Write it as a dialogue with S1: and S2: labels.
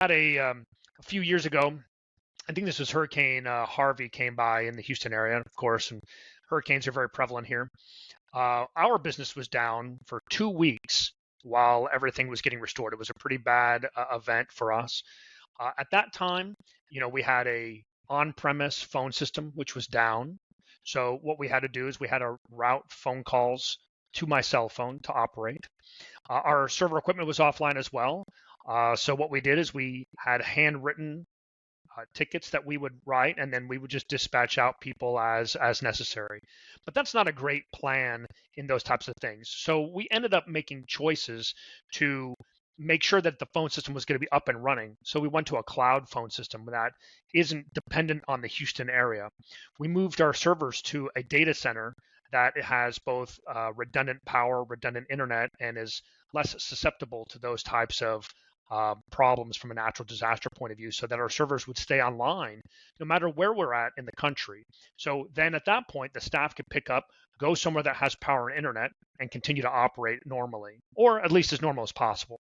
S1: Had a few years ago, I think this was Hurricane Harvey came by in the Houston area, of course, and hurricanes are very prevalent here. Our business was down for 2 weeks while everything was getting restored. It was a pretty bad event for us. At that time, we had a on-premise phone system which was down. So what we had to do is we had to route phone calls to my cell phone to operate. Our server equipment was offline as well. So what we did is we had handwritten tickets that we would write, and then we would just dispatch out people as necessary. But that's not a great plan in those types of things. So we ended up making choices to make sure that the phone system was going to be up and running. So we went to a cloud phone system that isn't dependent on the Houston area. We moved our servers to a data center that has both redundant power, redundant internet, and is less susceptible to those types of problems from a natural disaster point of view, so that our servers would stay online no matter where we're at in the country. So then at that point, the staff could pick up, go somewhere that has power and internet, and continue to operate normally, or at least as normal as possible.